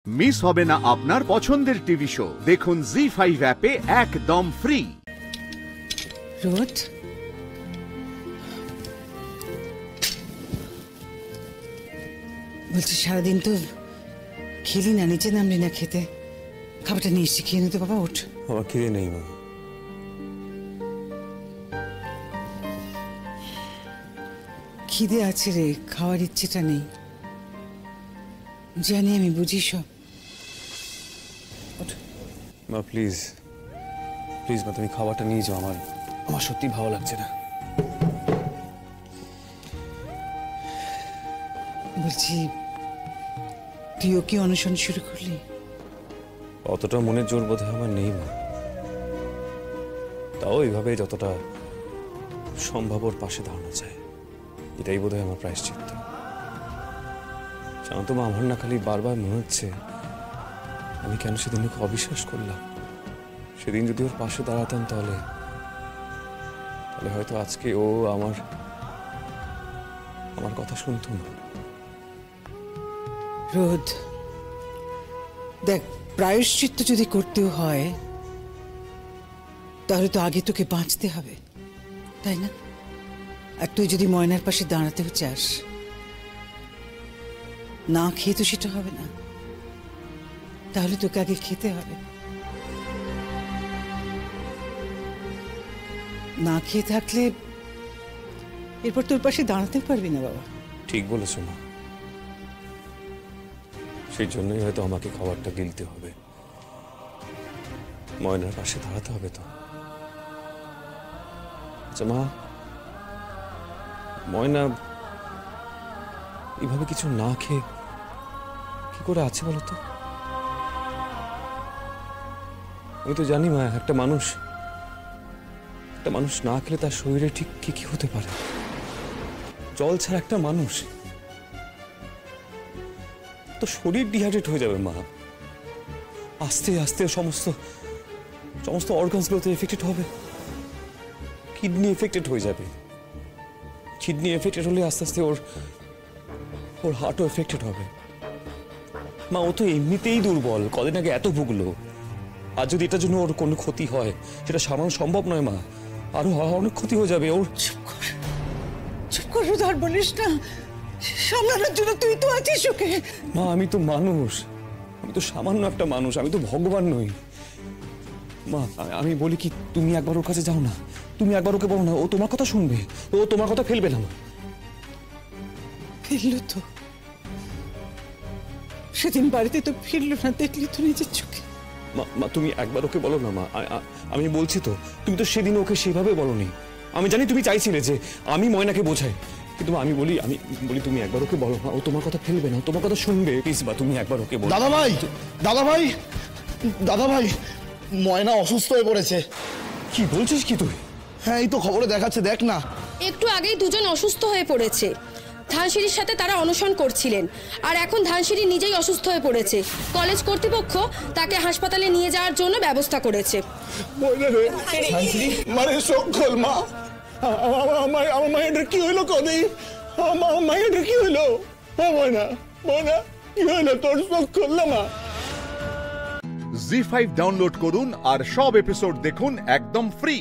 Miss হবে না আপনার পছন্দের টিভি শো। দেখুন জি5 অ্যাপে একদম ফ্রি। রোদ, বলছি সারাদিন তো খেলি না, নিচে নামলি না খেতে। খাবারটা নিয়ে এসছি, খেয়ে নিতে বাবা। ওঠ। আমার খিদে নেই মা। খিদে আছে রে, খাওয়ার ইচ্ছেটা নেই। জানি, আমি বুঝি সব। মা প্লিজ প্লিজ মা, তুমি খাবারটা নিয়ে যাও। আমার সত্যি ভালো লাগছে না। বলছি, তুইও কি অনশন শুরু করলি? অতটা মনের জোর বোধ হয় আমার নেই মা। তাও এইভাবে যতটা সম্ভব ওর পাশে দাঁড়ানো যায়, এটাই বোধ হয় আমার প্রায়শ্চিত্ত। জানো তো মা, আমার না খালি বারবার মনে হচ্ছে আমি কেন সেদিন ওকে অবিশ্বাস করলাম। সেদিন যদি ওর পাশে দাঁড়াতাম তাহলে হয়তো আজকে ও আমার কথা শুনতো না। রোদ দেখ, প্রায়শ্চিত্ত যদি করতেও হয় তাহলে তো আগে তোকে বাঁচতে হবে, তাই না? আর তুই যদি ময়নার পাশে দাঁড়াতেও চাস, না খেয়ে তো সেটা হবে না। তাহলে তোকে আগে খেতে হবে। না খেয়ে থাকলে এরপর তোর পাশে দাঁড়াতেও পারবি না বাবা। ঠিক বলেছো মা, সেই জন্যই হয়তো আমাকে খাবারটা গিলতে হবে। ময়নার পাশে দাঁড়াতে হবে তো। আচ্ছা মা, ময়না এভাবে কিছু না খেয়ে কি করে আছে বলো তো? আমি তো জানি মা, একটা মানুষ না খেলে তার শরীরে ঠিক কি কি হতে পারে। জল ছাড়া একটা মানুষ তো শরীর ডিহাইড্রেট হয়ে যাবে মা। আস্তে আস্তে সমস্ত অর্গানসগুলোতে এফেক্টেড হবে। কিডনি এফেক্টেড হয়ে যাবে। কিডনি এফেক্টেড হলে আস্তে আস্তে ওর হার্টও এফেক্টেড হবে। মা, ও তো এমনিতেই দুর্বল, কদিন আগে এত ভুগলো। আর যদি এটার জন্য ওর কোনো ক্ষতি হয়, সেটা সামলানো সম্ভব নয় মা। আরো অনেক ক্ষতি হয়ে যাবে ওর। চুপ কর রোদ, আর বলিস না। সামলানোর জন্য তুই তো আছিস ওকে। মা, আমি তো মানুষ, আমি তো সামান্য একটা মানুষ, আমি তো ভগবান নই। মা, আমি বলি কি, তুমি একবার ওর কাছে যাও না। তুমি একবার ওকে বলো না, ও তোমার কথা শুনবে। ও তোমার কথা ফেলবে না মা। ফিরল তো, সেদিন বাড়িতে তো ফিরল না, দেখলি তো নিজের চোখে। মা, তুমি একবার ওকে বলো না মা। আমি বলছি তো, তুমি তো সেদিন ওকে সেভাবে বলোনি। আমি জানি তুমি চাইছিলে যে আমি ময়নাকে বোঝাই, কিন্তু আমি বলি তুমি একবার ওকে বলো না। ও তোমার কথা ফেলবে না, তোমার কথা শুনবে। প্লিজ বা, তুমি একবার ওকে বলো। দাদা ভাই, ময়না অসুস্থ হয়ে পড়েছে। কি বলছিস কি তুই? হ্যাঁ, এই তো খবরে দেখাচ্ছে, দেখ না। একটু আগেই দুজন অসুস্থ হয়ে পড়েছে। ধানসিঁড়ির সাথে তারা অনশন করছিলেন, আর এখন ধানসিঁড়ি নিজেই অসুস্থ হয়ে পড়েছে। কলেজ কর্তৃপক্ষ তাকে হাসপাতালে নিয়ে যাওয়ার জন্য ব্যবস্থা করেছে। মানে সকল মা, আমার মায়ের কি হইলো? কবে আমার মায়ের কি হইলো? ময়না কি হইলো তোর? সকল মা। জি5 ডাউনলোড করুন আর সব এপিসোড দেখুন একদম ফ্রি।